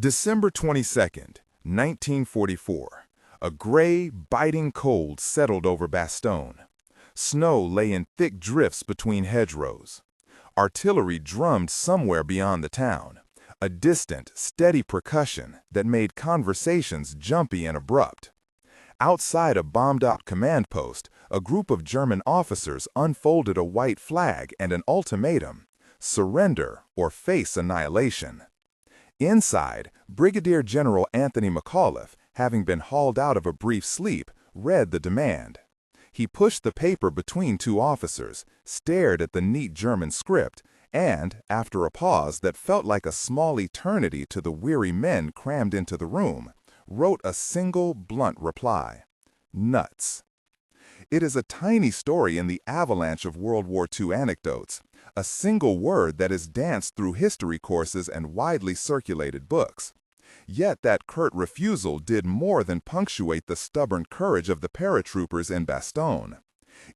December 22nd, 1944. A gray, biting cold settled over Bastogne. Snow lay in thick drifts between hedgerows. Artillery drummed somewhere beyond the town, a distant, steady percussion that made conversations jumpy and abrupt. Outside a bombed-out command post, a group of German officers unfolded a white flag and an ultimatum: surrender or face annihilation. Inside, Brigadier General Anthony McAuliffe, having been hauled out of a brief sleep, read the demand. He pushed the paper between two officers, stared at the neat German script, and, after a pause that felt like a small eternity to the weary men crammed into the room, wrote a single, blunt reply: nuts. It is a tiny story in the avalanche of World War II anecdotes, a single word that is danced through history courses and widely circulated books. Yet that curt refusal did more than punctuate the stubborn courage of the paratroopers in Bastogne.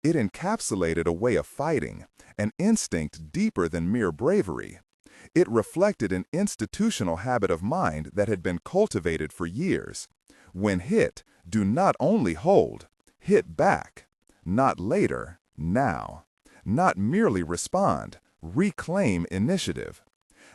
It encapsulated a way of fighting, an instinct deeper than mere bravery. It reflected an institutional habit of mind that had been cultivated for years. When hit, do not only hold, hit back. Not later, now. Not merely respond, reclaim initiative.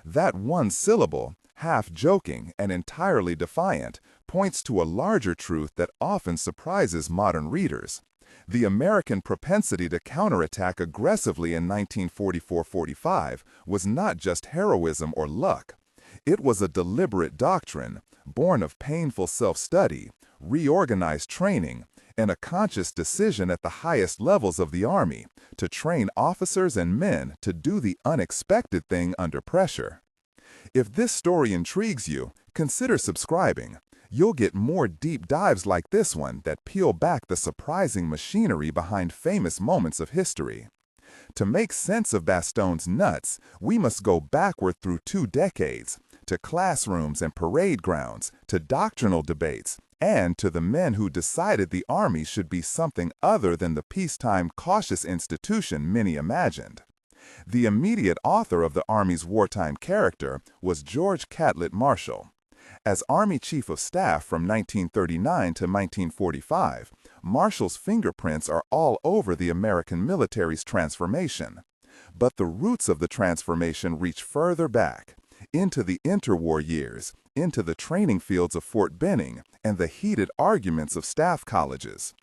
That one syllable, half joking and entirely defiant, points to a larger truth that often surprises modern readers. The American propensity to counterattack aggressively in 1944-45 was not just heroism or luck. It was a deliberate doctrine, born of painful self-study, reorganized training, and a conscious decision at the highest levels of the Army to train officers and men to do the unexpected thing under pressure. If this story intrigues you, consider subscribing. You'll get more deep dives like this one that peel back the surprising machinery behind famous moments of history. To make sense of Bastogne's nuts, we must go backward through 2 decades, to classrooms and parade grounds, to doctrinal debates, and to the men who decided the Army should be something other than the peacetime, cautious institution many imagined. The immediate author of the Army's wartime character was George Catlett Marshall. As Army Chief of Staff from 1939 to 1945, Marshall's fingerprints are all over the American military's transformation. But the roots of the transformation reach further back, into the interwar years, into the training fields of Fort Benning, and the heated arguments of staff colleges.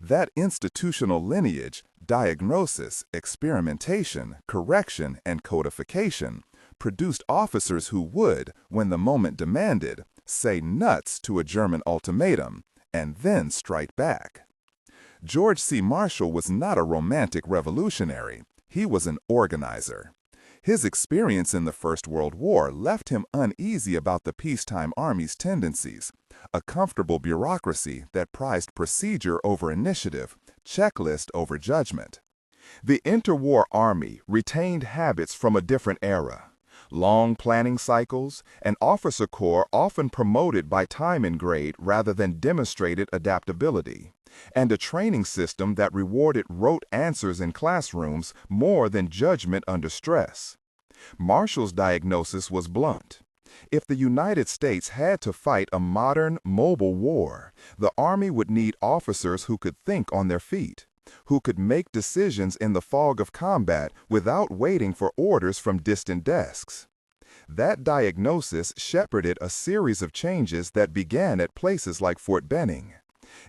That institutional lineage, diagnosis, experimentation, correction, and codification, produced officers who would, when the moment demanded, say nuts to a German ultimatum, and then strike back. George C. Marshall was not a romantic revolutionary. He was an organizer. His experience in the First World War left him uneasy about the peacetime Army's tendencies, a comfortable bureaucracy that prized procedure over initiative, checklist over judgment. The interwar Army retained habits from a different era. Long planning cycles, an officer corps often promoted by time and grade rather than demonstrated adaptability, and a training system that rewarded rote answers in classrooms more than judgment under stress. Marshall's diagnosis was blunt. If the United States had to fight a modern, mobile war, the Army would need officers who could think on their feet, who could make decisions in the fog of combat without waiting for orders from distant desks. That diagnosis shepherded a series of changes that began at places like Fort Benning.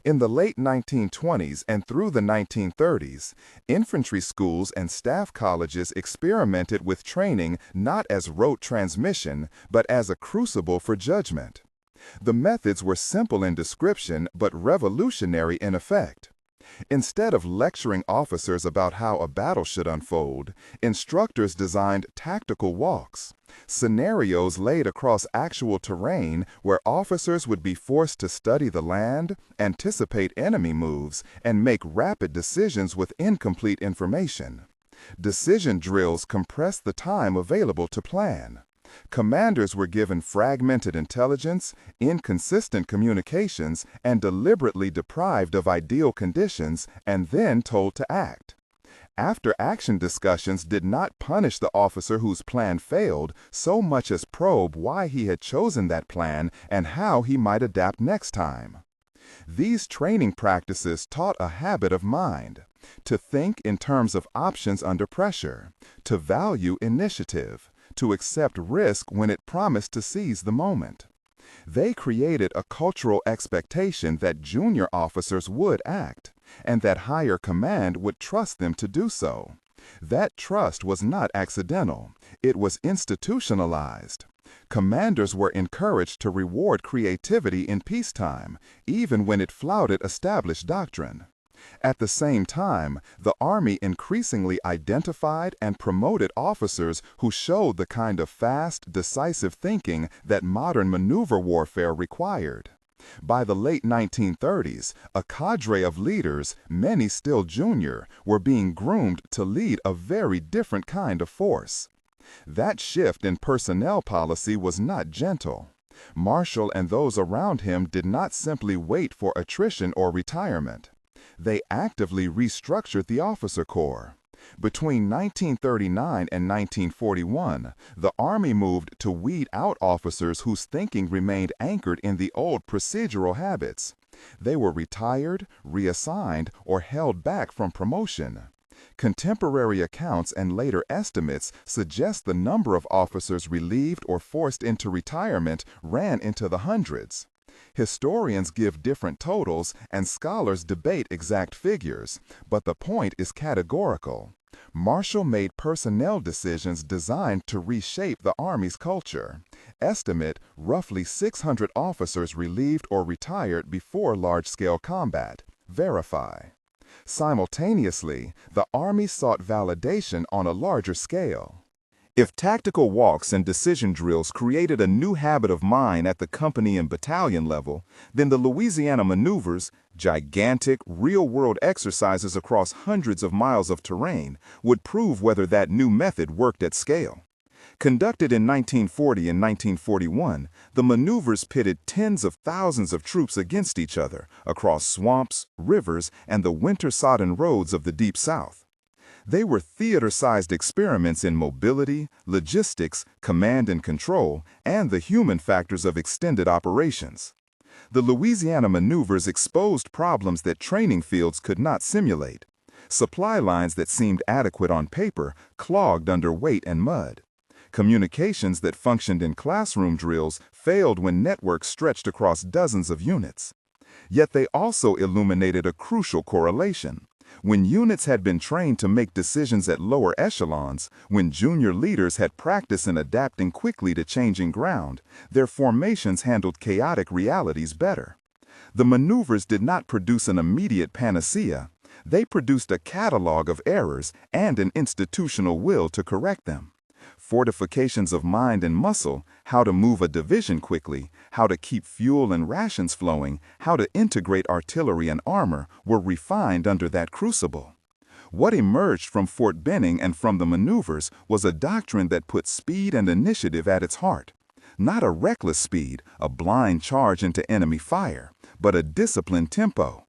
In the late 1920s and through the 1930s, infantry schools and staff colleges experimented with training not as rote transmission, but as a crucible for judgment. The methods were simple in description, but revolutionary in effect. Instead of lecturing officers about how a battle should unfold, instructors designed tactical walks, scenarios laid across actual terrain where officers would be forced to study the land, anticipate enemy moves, and make rapid decisions with incomplete information. Decision drills compressed the time available to plan. Commanders were given fragmented intelligence, inconsistent communications, and deliberately deprived of ideal conditions, and then told to act. After-action discussions did not punish the officer whose plan failed so much as probe why he had chosen that plan and how he might adapt next time. These training practices taught a habit of mind, to think in terms of options under pressure, to value initiative, to accept risk when it promised to seize the moment. They created a cultural expectation that junior officers would act, and that higher command would trust them to do so. That trust was not accidental, it was institutionalized. Commanders were encouraged to reward creativity in peacetime, even when it flouted established doctrine. At the same time, the Army increasingly identified and promoted officers who showed the kind of fast, decisive thinking that modern maneuver warfare required. By the late 1930s, a cadre of leaders, many still junior, were being groomed to lead a very different kind of force. That shift in personnel policy was not gentle. Marshall and those around him did not simply wait for attrition or retirement. They actively restructured the officer corps. Between 1939 and 1941, the Army moved to weed out officers whose thinking remained anchored in the old procedural habits. They were retired, reassigned, or held back from promotion. Contemporary accounts and later estimates suggest the number of officers relieved or forced into retirement ran into the hundreds. Historians give different totals and scholars debate exact figures, but the point is categorical. Marshall made personnel decisions designed to reshape the Army's culture. Estimate, roughly 600 officers relieved or retired before large-scale combat. Verify. Simultaneously, the Army sought validation on a larger scale. If tactical walks and decision drills created a new habit of mind at the company and battalion level, then the Louisiana maneuvers, gigantic, real-world exercises across hundreds of miles of terrain, would prove whether that new method worked at scale. Conducted in 1940 and 1941, the maneuvers pitted tens of thousands of troops against each other across swamps, rivers, and the winter-sodden roads of the Deep South. They were theater-sized experiments in mobility, logistics, command and control, and the human factors of extended operations. The Louisiana maneuvers exposed problems that training fields could not simulate. Supply lines that seemed adequate on paper clogged under weight and mud. Communications that functioned in classroom drills failed when networks stretched across dozens of units. Yet they also illuminated a crucial correlation. When units had been trained to make decisions at lower echelons, when junior leaders had practiced in adapting quickly to changing ground, their formations handled chaotic realities better. The maneuvers did not produce an immediate panacea. They produced a catalog of errors and an institutional will to correct them. Fortifications of mind and muscle, how to move a division quickly, how to keep fuel and rations flowing, how to integrate artillery and armor, were refined under that crucible. What emerged from Fort Benning and from the maneuvers was a doctrine that put speed and initiative at its heart. Not a reckless speed, a blind charge into enemy fire, but a disciplined tempo.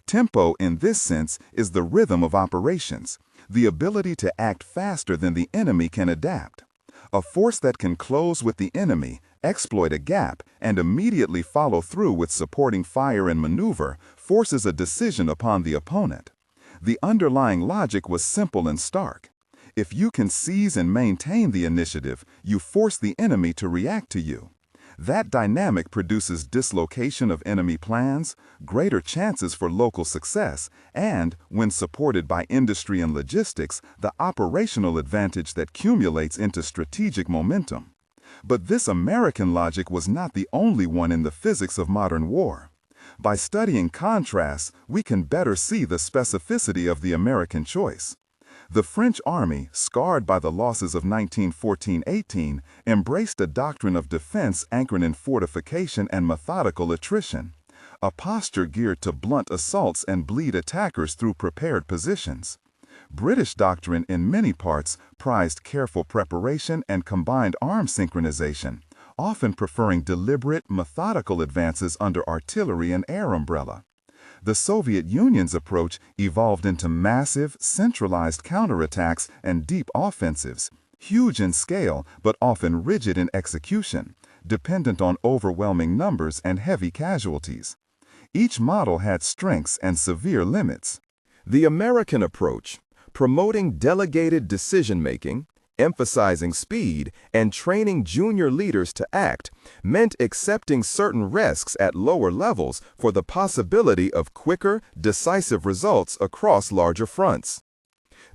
Tempo, in this sense, is the rhythm of operations, the ability to act faster than the enemy can adapt. A force that can close with the enemy, exploit a gap, and immediately follow through with supporting fire and maneuver forces a decision upon the opponent. The underlying logic was simple and stark. If you can seize and maintain the initiative, you force the enemy to react to you. That dynamic produces dislocation of enemy plans, greater chances for local success, and, when supported by industry and logistics, the operational advantage that cumulates into strategic momentum. But this American logic was not the only one in the physics of modern war. By studying contrasts, we can better see the specificity of the American choice. The French Army, scarred by the losses of 1914-18, embraced a doctrine of defense anchored in fortification and methodical attrition, a posture geared to blunt assaults and bleed attackers through prepared positions. British doctrine, in many parts, prized careful preparation and combined arm synchronization, often preferring deliberate, methodical advances under artillery and air umbrella. The Soviet Union's approach evolved into massive, centralized counterattacks and deep offensives, huge in scale but often rigid in execution, dependent on overwhelming numbers and heavy casualties. Each model had strengths and severe limits. The American approach, promoting delegated decision-making, emphasizing speed, and training junior leaders to act, meant accepting certain risks at lower levels for the possibility of quicker, decisive results across larger fronts.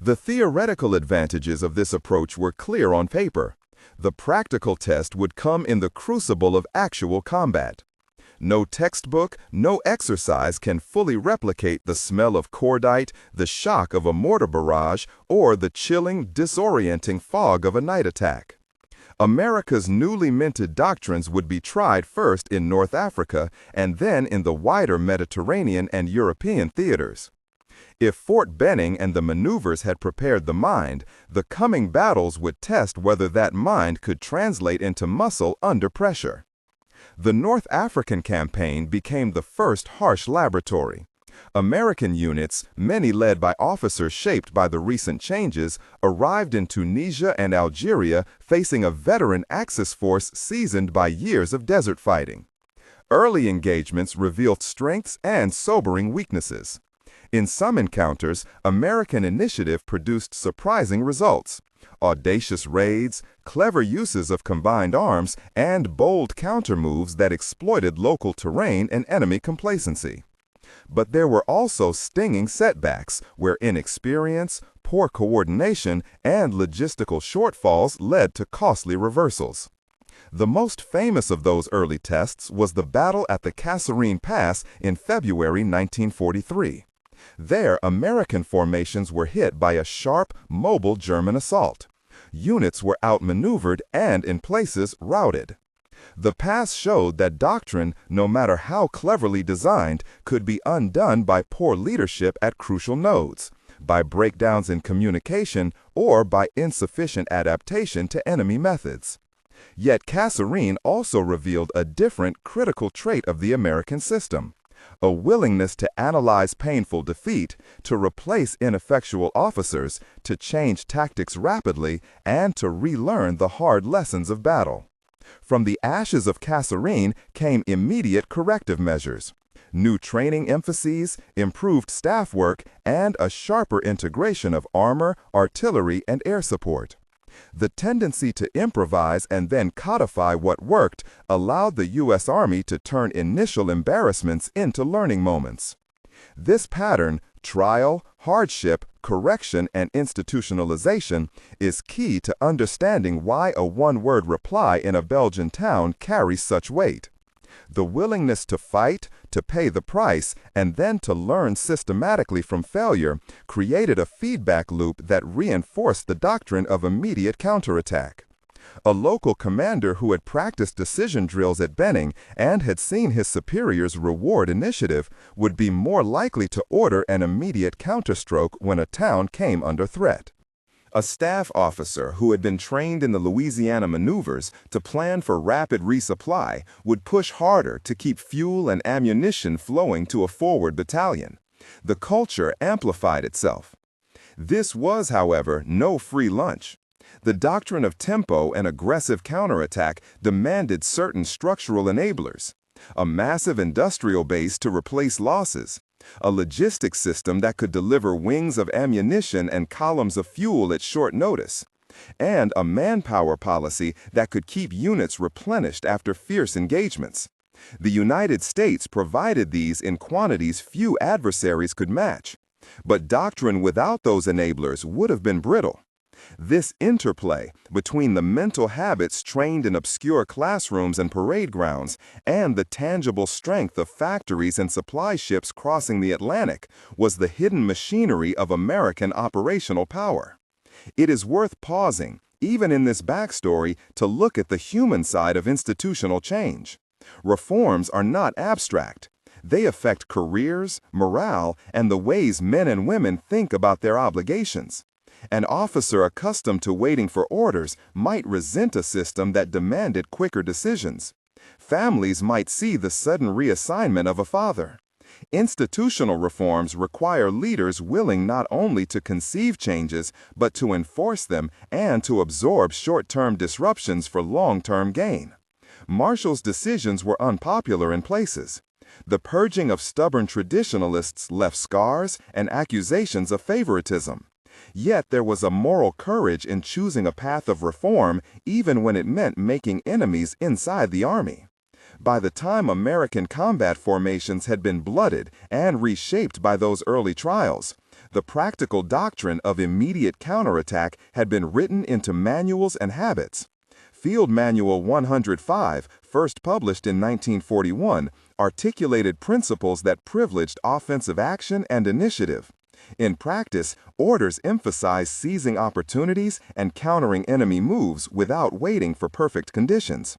The theoretical advantages of this approach were clear on paper. The practical test would come in the crucible of actual combat. No textbook, no exercise can fully replicate the smell of cordite, the shock of a mortar barrage, or the chilling, disorienting fog of a night attack. America's newly minted doctrines would be tried first in North Africa and then in the wider Mediterranean and European theaters. If Fort Benning and the maneuvers had prepared the mind, the coming battles would test whether that mind could translate into muscle under pressure. The North African campaign became the first harsh laboratory. American units, many led by officers shaped by the recent changes, arrived in Tunisia and Algeria facing a veteran Axis force seasoned by years of desert fighting. Early engagements revealed strengths and sobering weaknesses. In some encounters, American initiative produced surprising results. Audacious raids, clever uses of combined arms, and bold counter-moves that exploited local terrain and enemy complacency. But there were also stinging setbacks where inexperience, poor coordination, and logistical shortfalls led to costly reversals. The most famous of those early tests was the battle at the Kasserine Pass in February 1943. There, American formations were hit by a sharp, mobile German assault. Units were outmaneuvered and, in places, routed. The pass showed that doctrine, no matter how cleverly designed, could be undone by poor leadership at crucial nodes, by breakdowns in communication, or by insufficient adaptation to enemy methods. Yet Kasserine also revealed a different critical trait of the American system: a willingness to analyze painful defeat, to replace ineffectual officers, to change tactics rapidly, and to relearn the hard lessons of battle. From the ashes of Kasserine came immediate corrective measures: new training emphases, improved staff work, and a sharper integration of armor, artillery, and air support. The tendency to improvise and then codify what worked allowed the U.S. Army to turn initial embarrassments into learning moments. This pattern, trial, hardship, correction, and institutionalization, is key to understanding why a one-word reply in a Belgian town carries such weight. The willingness to fight, to pay the price, and then to learn systematically from failure created a feedback loop that reinforced the doctrine of immediate counterattack. A local commander who had practiced decision drills at Benning and had seen his superiors reward initiative would be more likely to order an immediate counterstroke when a town came under threat. A staff officer who had been trained in the Louisiana maneuvers to plan for rapid resupply would push harder to keep fuel and ammunition flowing to a forward battalion. The culture amplified itself. This was, however, no free lunch. The doctrine of tempo and aggressive counterattack demanded certain structural enablers: a massive industrial base to replace losses, a logistics system that could deliver wings of ammunition and columns of fuel at short notice, and a manpower policy that could keep units replenished after fierce engagements. The United States provided these in quantities few adversaries could match, but doctrine without those enablers would have been brittle. This interplay between the mental habits trained in obscure classrooms and parade grounds and the tangible strength of factories and supply ships crossing the Atlantic was the hidden machinery of American operational power. It is worth pausing, even in this backstory, to look at the human side of institutional change. Reforms are not abstract. They affect careers, morale, and the ways men and women think about their obligations. An officer accustomed to waiting for orders might resent a system that demanded quicker decisions. Families might see the sudden reassignment of a father. Institutional reforms require leaders willing not only to conceive changes, but to enforce them and to absorb short-term disruptions for long-term gain. Marshall's decisions were unpopular in places. The purging of stubborn traditionalists left scars and accusations of favoritism. Yet there was a moral courage in choosing a path of reform, even when it meant making enemies inside the army. By the time American combat formations had been blooded and reshaped by those early trials, the practical doctrine of immediate counterattack had been written into manuals and habits. Field Manual 105, first published in 1941, articulated principles that privileged offensive action and initiative. In practice, orders emphasized seizing opportunities and countering enemy moves without waiting for perfect conditions.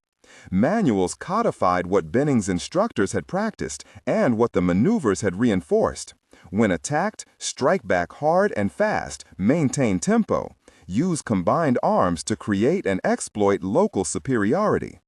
Manuals codified what Benning's instructors had practiced and what the maneuvers had reinforced. When attacked, strike back hard and fast, maintain tempo. Use combined arms to create and exploit local superiority.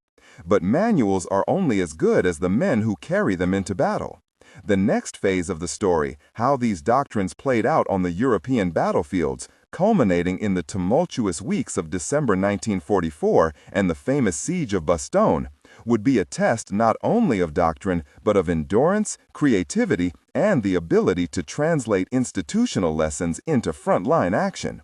But manuals are only as good as the men who carry them into battle. The next phase of the story, how these doctrines played out on the European battlefields, culminating in the tumultuous weeks of December 1944 and the famous siege of Bastogne, would be a test not only of doctrine, but of endurance, creativity, and the ability to translate institutional lessons into frontline action.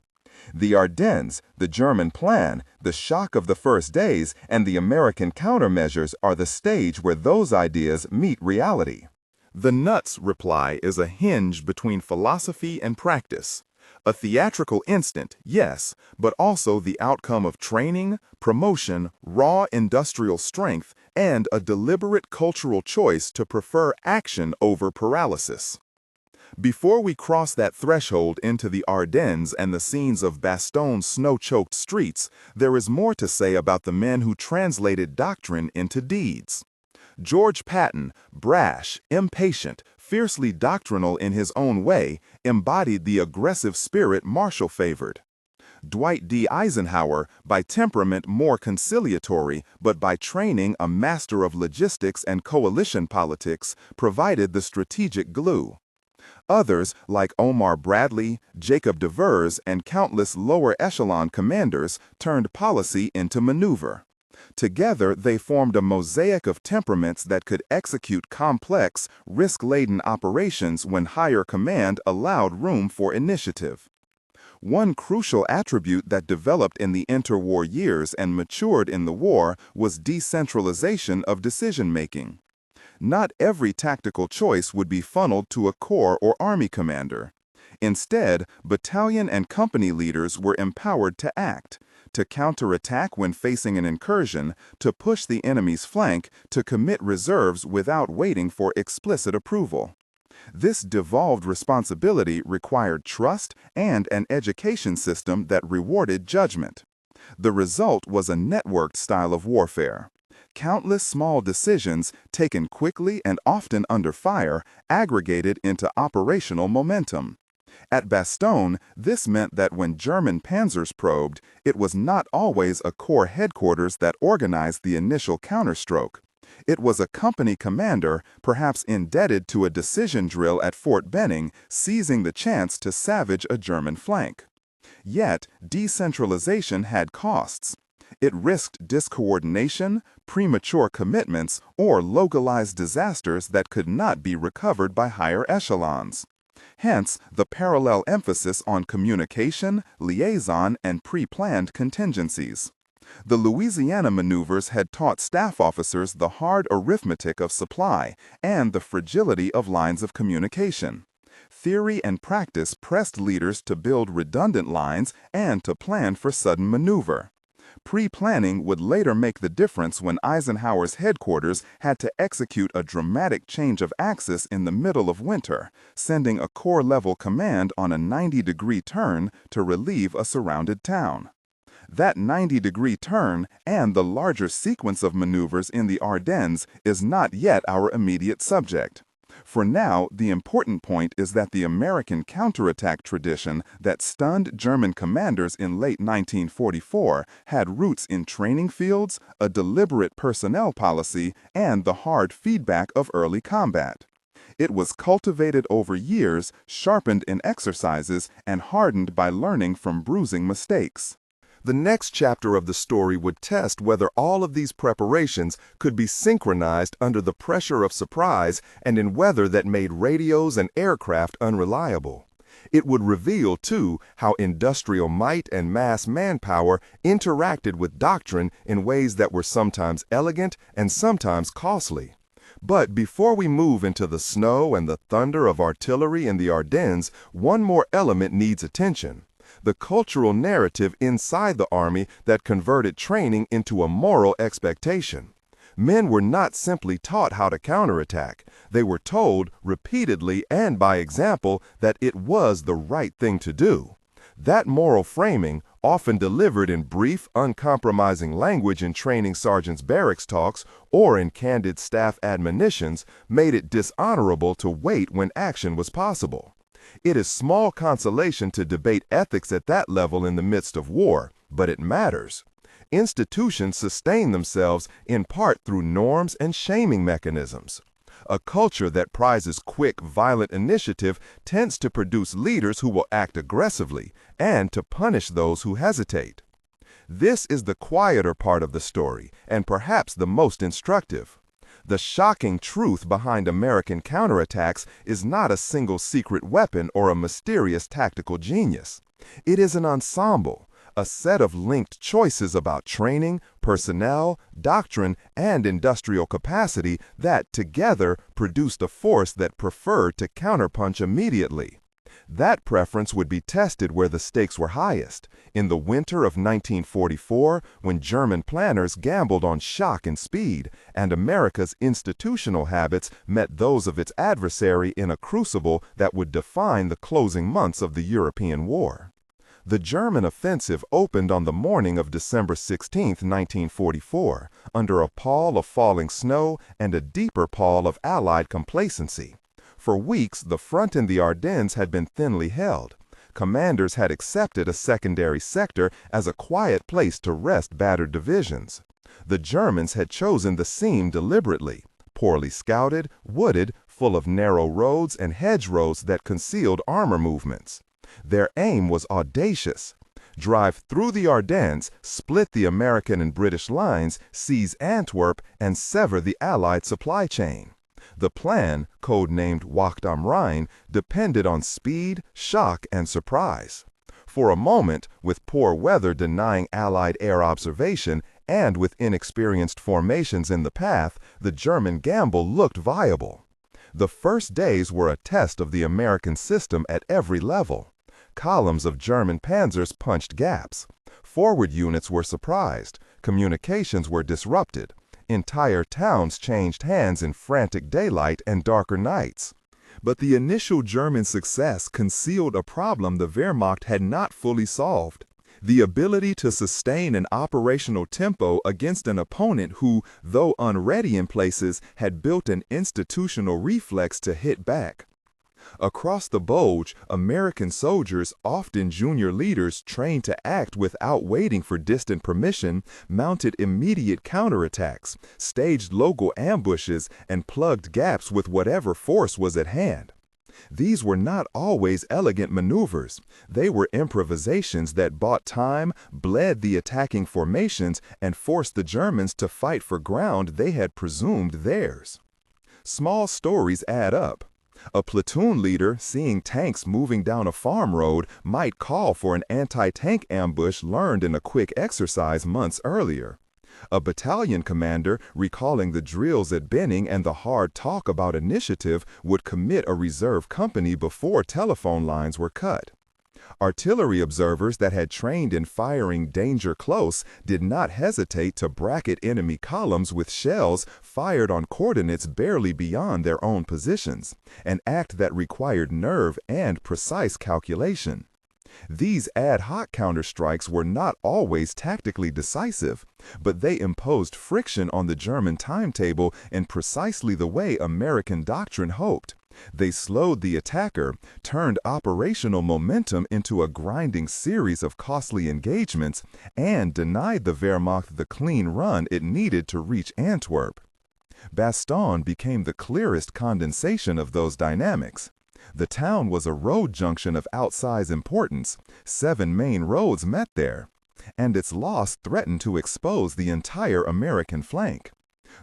The Ardennes, the German plan, the shock of the first days, and the American countermeasures are the stage where those ideas meet reality. The nuts reply is a hinge between philosophy and practice. A theatrical instant, yes, but also the outcome of training, promotion, raw industrial strength, and a deliberate cultural choice to prefer action over paralysis. Before we cross that threshold into the Ardennes and the scenes of Bastogne's snow-choked streets, there is more to say about the men who translated doctrine into deeds. George Patton, brash, impatient, fiercely doctrinal in his own way, embodied the aggressive spirit Marshall favored. Dwight D. Eisenhower, by temperament more conciliatory, but by training a master of logistics and coalition politics, provided the strategic glue. Others, like Omar Bradley, Jacob Devers, and countless lower echelon commanders, turned policy into maneuver. Together, they formed a mosaic of temperaments that could execute complex, risk-laden operations when higher command allowed room for initiative. One crucial attribute that developed in the interwar years and matured in the war was decentralization of decision-making. Not every tactical choice would be funneled to a corps or army commander. Instead, battalion and company leaders were empowered to act, to counterattack when facing an incursion, to push the enemy's flank, to commit reserves without waiting for explicit approval. This devolved responsibility required trust and an education system that rewarded judgment. The result was a networked style of warfare. Countless small decisions, taken quickly and often under fire, aggregated into operational momentum. At Bastogne, this meant that when German panzers probed, it was not always a corps headquarters that organized the initial counterstroke. It was a company commander, perhaps indebted to a decision drill at Fort Benning, seizing the chance to savage a German flank. Yet, decentralization had costs. It risked discoordination, premature commitments, or localized disasters that could not be recovered by higher echelons. Hence, the parallel emphasis on communication, liaison, and pre-planned contingencies. The Louisiana maneuvers had taught staff officers the hard arithmetic of supply and the fragility of lines of communication. Theory and practice pressed leaders to build redundant lines and to plan for sudden maneuver. Pre-planning would later make the difference when Eisenhower's headquarters had to execute a dramatic change of axis in the middle of winter, sending a corps-level command on a 90-degree turn to relieve a surrounded town. That 90-degree turn and the larger sequence of maneuvers in the Ardennes is not yet our immediate subject. For now, the important point is that the American counterattack tradition that stunned German commanders in late 1944 had roots in training fields, a deliberate personnel policy, and the hard feedback of early combat. It was cultivated over years, sharpened in exercises, and hardened by learning from bruising mistakes. The next chapter of the story would test whether all of these preparations could be synchronized under the pressure of surprise and in weather that made radios and aircraft unreliable. It would reveal, too, how industrial might and mass manpower interacted with doctrine in ways that were sometimes elegant and sometimes costly. But before we move into the snow and the thunder of artillery in the Ardennes, one more element needs attention: the cultural narrative inside the Army that converted training into a moral expectation. Men were not simply taught how to counterattack. They were told, repeatedly and by example, that it was the right thing to do. That moral framing, often delivered in brief, uncompromising language in training sergeants' barracks talks or in candid staff admonitions, made it dishonorable to wait when action was possible. It is small consolation to debate ethics at that level in the midst of war, but it matters. Institutions sustain themselves in part through norms and shaming mechanisms. A culture that prizes quick, violent initiative tends to produce leaders who will act aggressively and to punish those who hesitate. This is the quieter part of the story, and perhaps the most instructive. The shocking truth behind American counterattacks is not a single secret weapon or a mysterious tactical genius. It is an ensemble, a set of linked choices about training, personnel, doctrine, and industrial capacity that, together, produced a force that preferred to counterpunch immediately. That preference would be tested where the stakes were highest, in the winter of 1944, when German planners gambled on shock and speed, and America's institutional habits met those of its adversary in a crucible that would define the closing months of the European War. The German offensive opened on the morning of December 16, 1944, under a pall of falling snow and a deeper pall of Allied complacency. For weeks, the front in the Ardennes had been thinly held. Commanders had accepted a secondary sector as a quiet place to rest battered divisions. The Germans had chosen the seam deliberately, poorly scouted, wooded, full of narrow roads and hedgerows that concealed armor movements. Their aim was audacious: drive through the Ardennes, split the American and British lines, seize Antwerp, and sever the Allied supply chain. The plan, codenamed Wacht am Rhein, depended on speed, shock, and surprise. For a moment, with poor weather denying Allied air observation and with inexperienced formations in the path, the German gamble looked viable. The first days were a test of the American system at every level. Columns of German panzers punched gaps. Forward units were surprised. Communications were disrupted. Entire towns changed hands in frantic daylight and darker nights. But the initial German success concealed a problem the Wehrmacht had not fully solved: the ability to sustain an operational tempo against an opponent who, though unready in places, had built an institutional reflex to hit back. Across the Bulge, American soldiers, often junior leaders trained to act without waiting for distant permission, mounted immediate counterattacks, staged local ambushes, and plugged gaps with whatever force was at hand. These were not always elegant maneuvers. They were improvisations that bought time, bled the attacking formations, and forced the Germans to fight for ground they had presumed theirs. Small stories add up. A platoon leader, seeing tanks moving down a farm road, might call for an anti-tank ambush learned in a quick exercise months earlier. A battalion commander, recalling the drills at Benning and the hard talk about initiative, would commit a reserve company before telephone lines were cut. Artillery observers that had trained in firing danger close did not hesitate to bracket enemy columns with shells fired on coordinates barely beyond their own positions, an act that required nerve and precise calculation. These ad hoc counterstrikes were not always tactically decisive, but they imposed friction on the German timetable in precisely the way American doctrine hoped. They slowed the attacker, turned operational momentum into a grinding series of costly engagements, and denied the Wehrmacht the clean run it needed to reach Antwerp. Bastogne became the clearest condensation of those dynamics. The town was a road junction of outsized importance. 7 main roads met there, and its loss threatened to expose the entire American flank.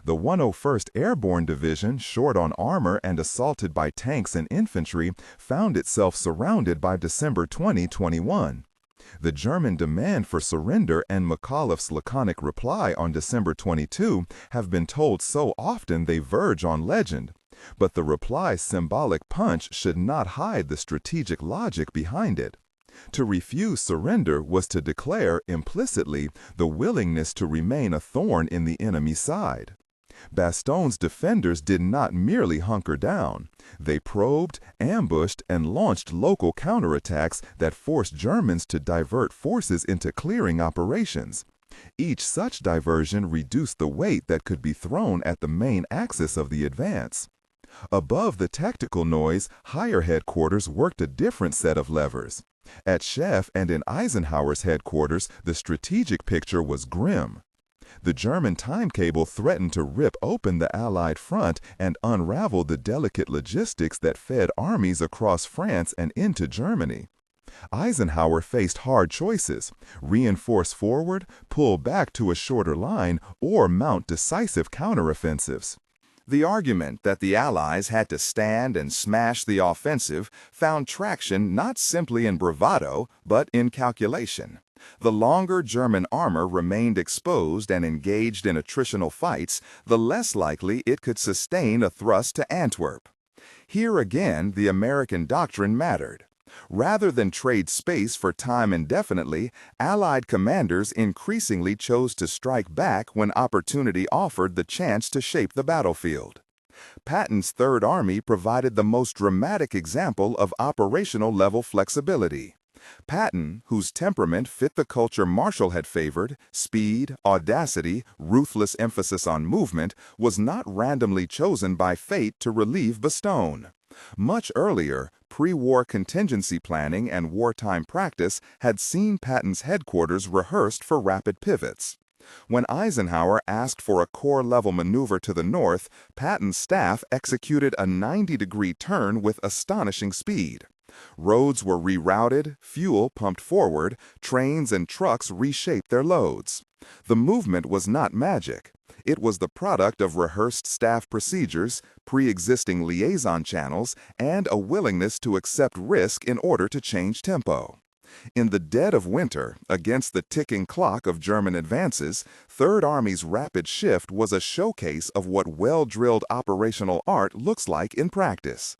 The 101st Airborne Division, short on armor and assaulted by tanks and infantry, found itself surrounded by December 2021. The German demand for surrender and McAuliffe's laconic reply on December 22 have been told so often they verge on legend. But the reply's symbolic punch should not hide the strategic logic behind it. To refuse surrender was to declare, implicitly, the willingness to remain a thorn in the enemy's side. Bastogne's defenders did not merely hunker down. They probed, ambushed, and launched local counterattacks that forced Germans to divert forces into clearing operations. Each such diversion reduced the weight that could be thrown at the main axis of the advance. Above the tactical noise, higher headquarters worked a different set of levers. At Chef and in Eisenhower's headquarters, the strategic picture was grim. The German timetable threatened to rip open the Allied front and unravel the delicate logistics that fed armies across France and into Germany. Eisenhower faced hard choices: reinforce forward, pull back to a shorter line, or mount decisive counteroffensives. The argument that the Allies had to stand and smash the offensive found traction not simply in bravado, but in calculation. The longer German armor remained exposed and engaged in attritional fights, the less likely it could sustain a thrust to Antwerp. Here again, the American doctrine mattered. Rather than trade space for time indefinitely, Allied commanders increasingly chose to strike back when opportunity offered the chance to shape the battlefield. Patton's Third Army provided the most dramatic example of operational-level flexibility. Patton, whose temperament fit the culture Marshall had favored, speed, audacity, ruthless emphasis on movement, was not randomly chosen by fate to relieve Bastogne. Much earlier, pre-war contingency planning and wartime practice had seen Patton's headquarters rehearsed for rapid pivots. When Eisenhower asked for a corps-level maneuver to the north, Patton's staff executed a 90-degree turn with astonishing speed. Roads were rerouted, fuel pumped forward, trains and trucks reshaped their loads. The movement was not magic. It was the product of rehearsed staff procedures, pre-existing liaison channels, and a willingness to accept risk in order to change tempo. In the dead of winter, against the ticking clock of German advances, Third Army's rapid shift was a showcase of what well-drilled operational art looks like in practice.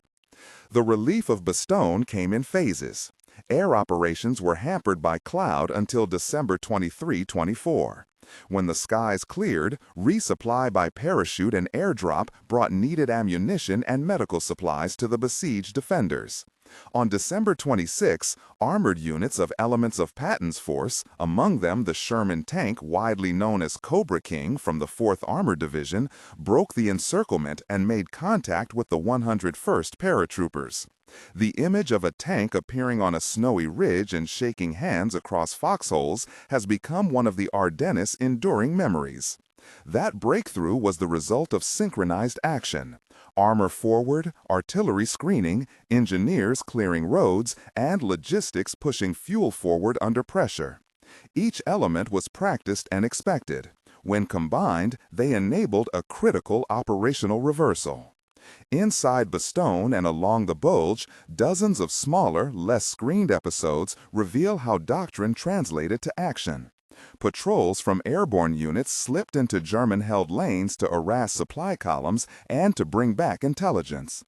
The relief of Bastogne came in phases. Air operations were hampered by cloud until December 23-24. When the skies cleared, resupply by parachute and airdrop brought needed ammunition and medical supplies to the besieged defenders. On December 26, armored units of elements of Patton's force, among them the Sherman tank widely known as Cobra King from the 4th Armored Division, broke the encirclement and made contact with the 101st Paratroopers. The image of a tank appearing on a snowy ridge and shaking hands across foxholes has become one of the Ardennes' enduring memories. That breakthrough was the result of synchronized action. Armor forward, artillery screening, engineers clearing roads, and logistics pushing fuel forward under pressure. Each element was practiced and expected. When combined, they enabled a critical operational reversal. Inside Bastogne and along the Bulge, dozens of smaller, less screened episodes reveal how doctrine translated to action. Patrols from airborne units slipped into German-held lanes to harass supply columns and to bring back intelligence.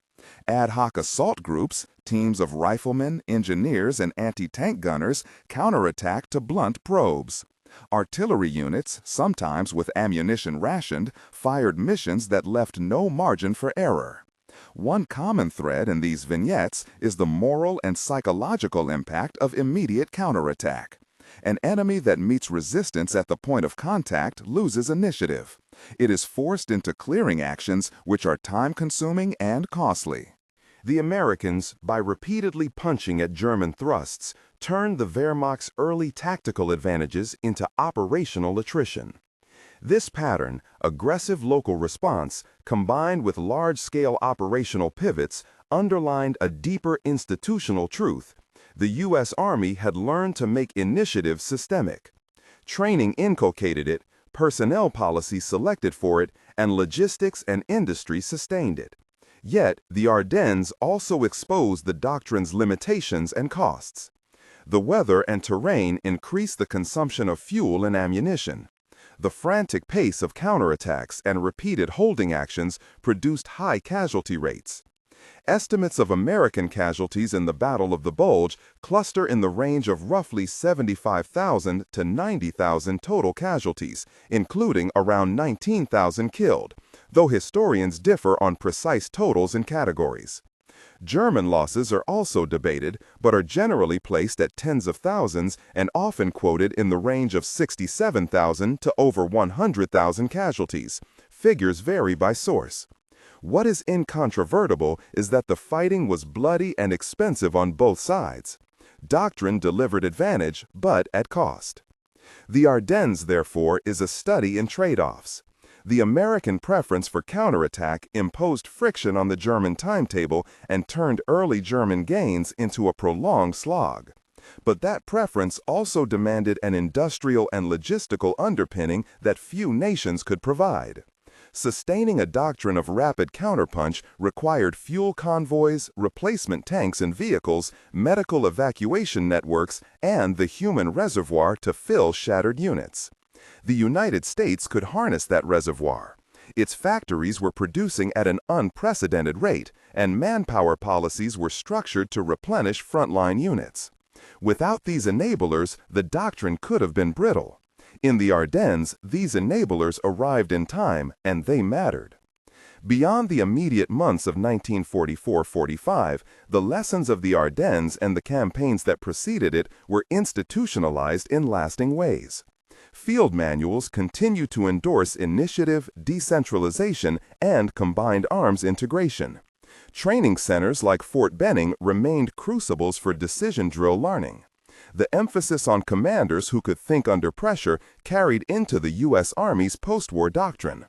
Ad hoc assault groups, teams of riflemen, engineers, and anti-tank gunners counterattacked to blunt probes. Artillery units, sometimes with ammunition rationed, fired missions that left no margin for error. One common thread in these vignettes is the moral and psychological impact of immediate counterattack. An enemy that meets resistance at the point of contact loses initiative. It is forced into clearing actions which are time-consuming and costly. The Americans, by repeatedly punching at German thrusts, turned the Wehrmacht's early tactical advantages into operational attrition. This pattern, aggressive local response, combined with large-scale operational pivots, underlined a deeper institutional truth. The U.S. Army had learned to make initiative systemic. Training inculcated it, personnel policy selected for it, and logistics and industry sustained it. Yet, the Ardennes also exposed the doctrine's limitations and costs. The weather and terrain increased the consumption of fuel and ammunition. The frantic pace of counterattacks and repeated holding actions produced high casualty rates. Estimates of American casualties in the Battle of the Bulge cluster in the range of roughly 75,000 to 90,000 total casualties, including around 19,000 killed, though historians differ on precise totals and categories. German losses are also debated, but are generally placed at tens of thousands and often quoted in the range of 67,000 to over 100,000 casualties. Figures vary by source. What is incontrovertible is that the fighting was bloody and expensive on both sides. Doctrine delivered advantage, but at cost. The Ardennes, therefore, is a study in trade-offs. The American preference for counterattack imposed friction on the German timetable and turned early German gains into a prolonged slog. But that preference also demanded an industrial and logistical underpinning that few nations could provide. Sustaining a doctrine of rapid counterpunch required fuel convoys, replacement tanks and vehicles, medical evacuation networks, and the human reservoir to fill shattered units. The United States could harness that reservoir. Its factories were producing at an unprecedented rate, and manpower policies were structured to replenish frontline units. Without these enablers, the doctrine could have been brittle. In the Ardennes, these enablers arrived in time, and they mattered. Beyond the immediate months of 1944-45, the lessons of the Ardennes and the campaigns that preceded it were institutionalized in lasting ways. Field manuals continue to endorse initiative, decentralization, and combined arms integration. Training centers like Fort Benning remained crucibles for decision drill learning. The emphasis on commanders who could think under pressure carried into the U.S. Army's post-war doctrine.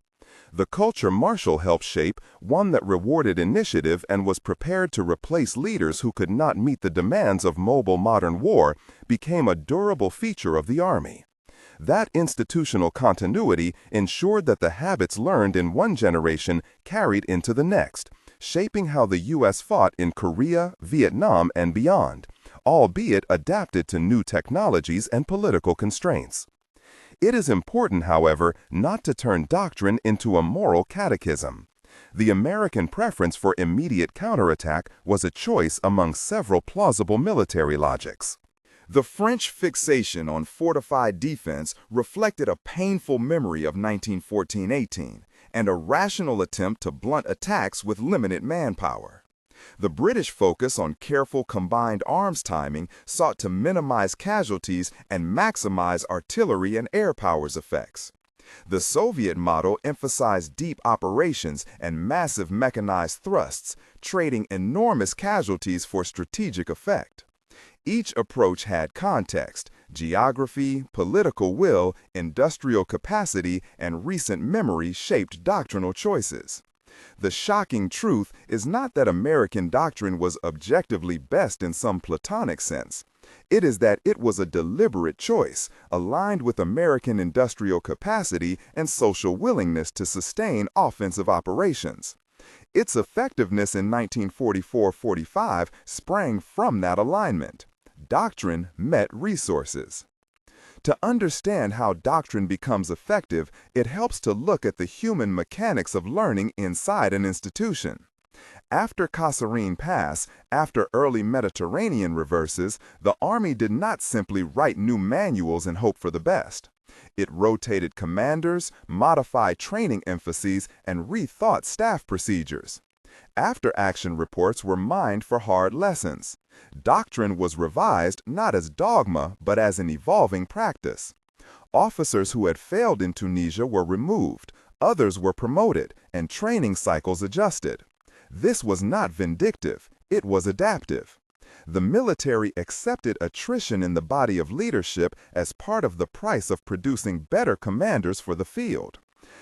The culture Marshall helped shape, one that rewarded initiative and was prepared to replace leaders who could not meet the demands of mobile modern war, became a durable feature of the Army. That institutional continuity ensured that the habits learned in one generation carried into the next, shaping how the U.S. fought in Korea, Vietnam, and beyond, albeit adapted to new technologies and political constraints. It is important, however, not to turn doctrine into a moral catechism. The American preference for immediate counterattack was a choice among several plausible military logics. The French fixation on fortified defense reflected a painful memory of 1914-18 and a rational attempt to blunt attacks with limited manpower. The British focus on careful combined arms timing sought to minimize casualties and maximize artillery and air power's effects. The Soviet model emphasized deep operations and massive mechanized thrusts, trading enormous casualties for strategic effect. Each approach had context, geography, political will, industrial capacity, and recent memory shaped doctrinal choices. The shocking truth is not that American doctrine was objectively best in some platonic sense. It is that it was a deliberate choice, aligned with American industrial capacity and social willingness to sustain offensive operations. Its effectiveness in 1944-45 sprang from that alignment. Doctrine met resources. To understand how doctrine becomes effective, it helps to look at the human mechanics of learning inside an institution. After Kasserine Pass, after early Mediterranean reverses, the Army did not simply write new manuals and hope for the best. It rotated commanders, modified training emphases, and rethought staff procedures. After-action reports were mined for hard lessons. Doctrine was revised not as dogma, but as an evolving practice. Officers who had failed in Tunisia were removed, others were promoted, and training cycles adjusted. This was not vindictive, it was adaptive. The military accepted attrition in the body of leadership as part of the price of producing better commanders for the field.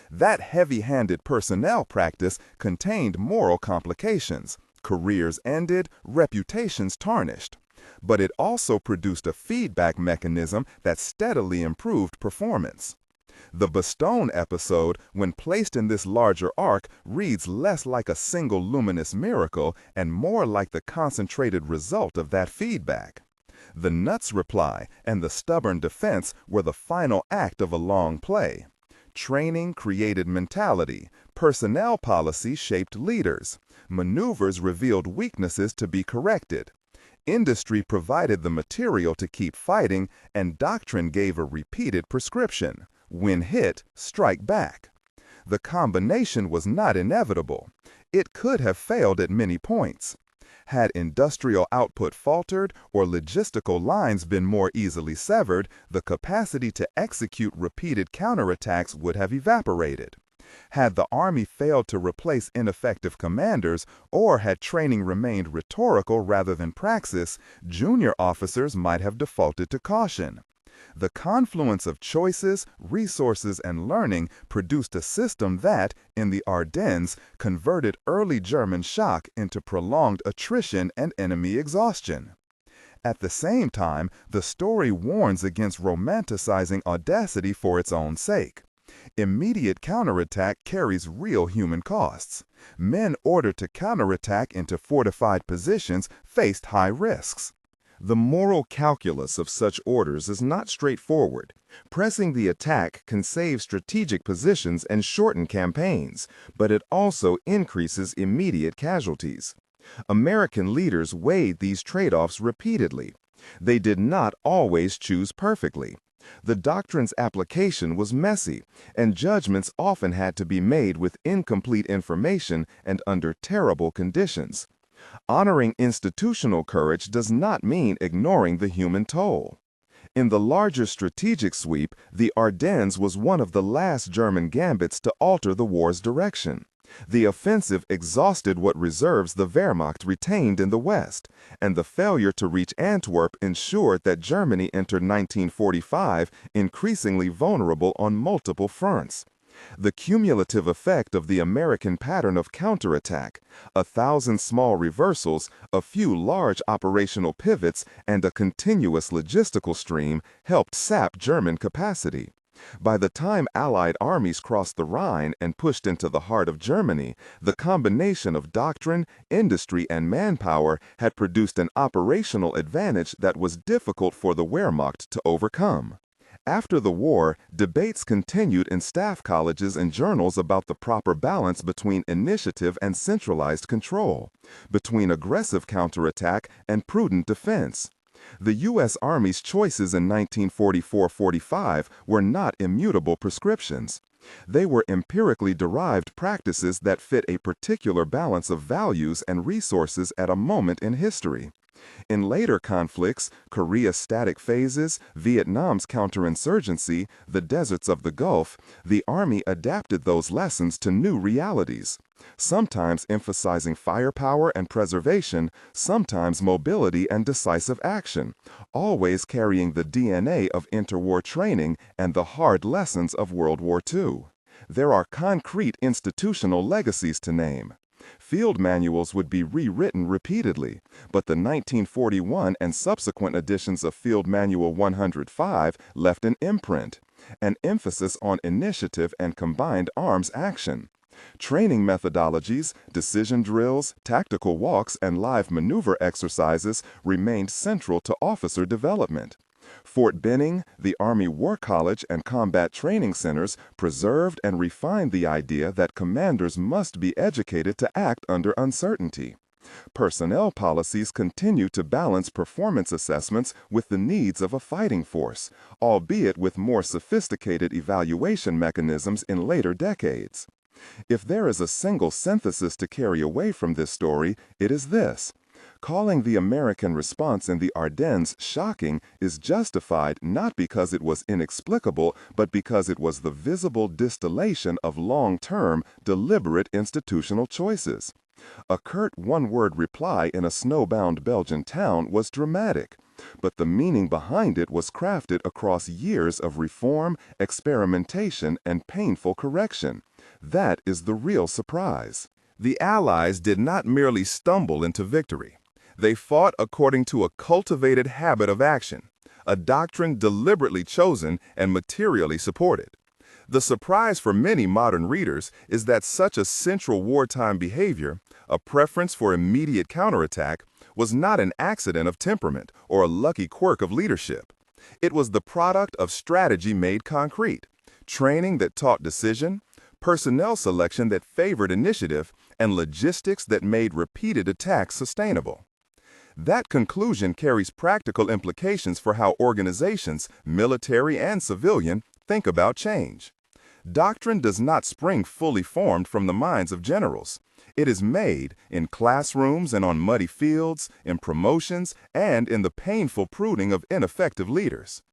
That heavy-handed personnel practice contained moral complications. Careers ended, reputations tarnished. But it also produced a feedback mechanism that steadily improved performance. The Bastogne episode, when placed in this larger arc, reads less like a single luminous miracle and more like the concentrated result of that feedback. The nuts reply and the stubborn defense were the final act of a long play. Training created mentality, personnel policy shaped leaders, maneuvers revealed weaknesses to be corrected. Industry provided the material to keep fighting, and doctrine gave a repeated prescription. When hit, strike back. The combination was not inevitable. It could have failed at many points. Had industrial output faltered or logistical lines been more easily severed, the capacity to execute repeated counterattacks would have evaporated. Had the Army failed to replace ineffective commanders, or had training remained rhetorical rather than praxis, junior officers might have defaulted to caution. The confluence of choices, resources, and learning produced a system that, in the Ardennes, converted early German shock into prolonged attrition and enemy exhaustion. At the same time, the story warns against romanticizing audacity for its own sake. Immediate counterattack carries real human costs. Men ordered to counterattack into fortified positions faced high risks. The moral calculus of such orders is not straightforward. Pressing the attack can save strategic positions and shorten campaigns, but it also increases immediate casualties. American leaders weighed these trade-offs repeatedly. They did not always choose perfectly. The doctrine's application was messy, and judgments often had to be made with incomplete information and under terrible conditions. Honoring institutional courage does not mean ignoring the human toll. In the larger strategic sweep, the Ardennes was one of the last German gambits to alter the war's direction. The offensive exhausted what reserves the Wehrmacht retained in the West, and the failure to reach Antwerp ensured that Germany entered 1945 increasingly vulnerable on multiple fronts. The cumulative effect of the American pattern of counterattack, 1,000 small reversals, a few large operational pivots, and a continuous logistical stream helped sap German capacity. By the time Allied armies crossed the Rhine and pushed into the heart of Germany, the combination of doctrine, industry, and manpower had produced an operational advantage that was difficult for the Wehrmacht to overcome. After the war, debates continued in staff colleges and journals about the proper balance between initiative and centralized control, between aggressive counterattack and prudent defense. The U.S. Army's choices in 1944-45 were not immutable prescriptions. They were empirically derived practices that fit a particular balance of values and resources at a moment in history. In later conflicts, Korea's static phases, Vietnam's counterinsurgency, the deserts of the Gulf, the Army adapted those lessons to new realities, sometimes emphasizing firepower and preservation, sometimes mobility and decisive action, always carrying the DNA of interwar training and the hard lessons of World War II. There are concrete institutional legacies to name. Field manuals would be rewritten repeatedly, but the 1941 and subsequent editions of Field Manual 105 left an imprint, an emphasis on initiative and combined arms action. Training methodologies, decision drills, tactical walks, and live maneuver exercises remained central to officer development. Fort Benning, the Army War College, and combat training centers preserved and refined the idea that commanders must be educated to act under uncertainty. Personnel policies continue to balance performance assessments with the needs of a fighting force, albeit with more sophisticated evaluation mechanisms in later decades. If there is a single synthesis to carry away from this story, it is this. Calling the American response in the Ardennes shocking is justified not because it was inexplicable, but because it was the visible distillation of long-term, deliberate institutional choices. A curt one-word reply in a snowbound Belgian town was dramatic, but the meaning behind it was crafted across years of reform, experimentation, and painful correction. That is the real surprise. The Allies did not merely stumble into victory. They fought according to a cultivated habit of action, a doctrine deliberately chosen and materially supported. The surprise for many modern readers is that such a central wartime behavior, a preference for immediate counterattack, was not an accident of temperament or a lucky quirk of leadership. It was the product of strategy made concrete, training that taught decision, personnel selection that favored initiative, and logistics that made repeated attacks sustainable. That conclusion carries practical implications for how organizations, military and civilian, think about change. Doctrine does not spring fully formed from the minds of generals. It is made in classrooms and on muddy fields, in promotions, and in the painful pruning of ineffective leaders.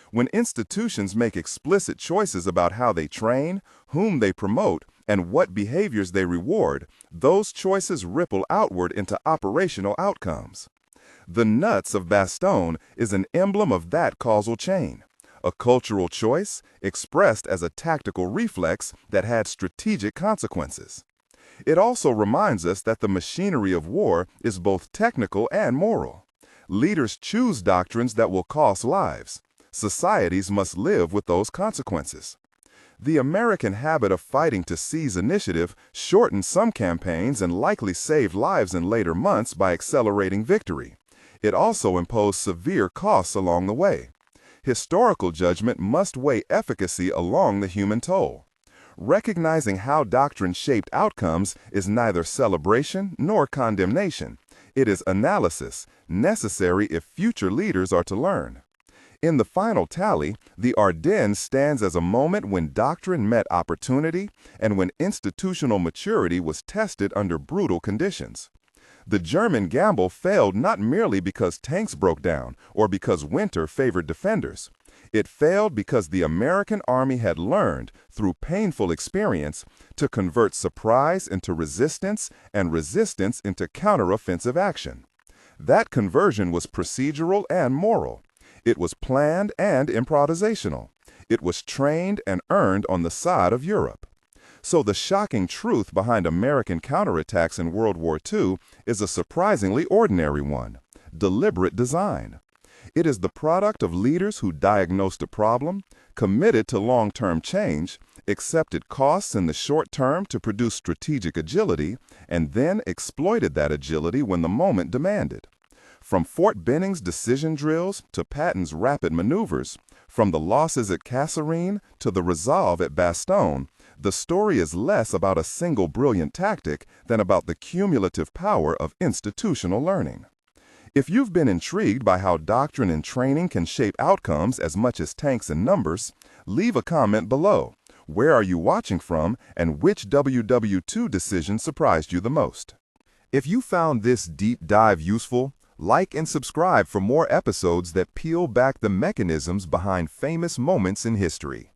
When institutions make explicit choices about how they train, whom they promote, and what behaviors they reward, those choices ripple outward into operational outcomes. The nuts of Bastogne is an emblem of that causal chain, a cultural choice expressed as a tactical reflex that had strategic consequences. It also reminds us that the machinery of war is both technical and moral. Leaders choose doctrines that will cost lives. Societies must live with those consequences. The American habit of fighting to seize initiative shortened some campaigns and likely saved lives in later months by accelerating victory. It also imposed severe costs along the way. Historical judgment must weigh efficacy along the human toll. Recognizing how doctrine shaped outcomes is neither celebration nor condemnation. It is analysis, necessary if future leaders are to learn. In the final tally, the Ardennes stands as a moment when doctrine met opportunity and when institutional maturity was tested under brutal conditions. The German gamble failed not merely because tanks broke down or because winter favored defenders. It failed because the American army had learned, through painful experience, to convert surprise into resistance and resistance into counteroffensive action. That conversion was procedural and moral. It was planned and improvisational. It was trained and earned on the side of Europe. So the shocking truth behind American counterattacks in World War II is a surprisingly ordinary one: deliberate design. It is the product of leaders who diagnosed a problem, committed to long-term change, accepted costs in the short term to produce strategic agility, and then exploited that agility when the moment demanded. From Fort Benning's decision drills to Patton's rapid maneuvers, from the losses at Kasserine to the resolve at Bastogne, the story is less about a single brilliant tactic than about the cumulative power of institutional learning. If you've been intrigued by how doctrine and training can shape outcomes as much as tanks and numbers, leave a comment below. Where are you watching from, and which WW2 decision surprised you the most? If you found this deep dive useful, like and subscribe for more episodes that peel back the mechanisms behind famous moments in history.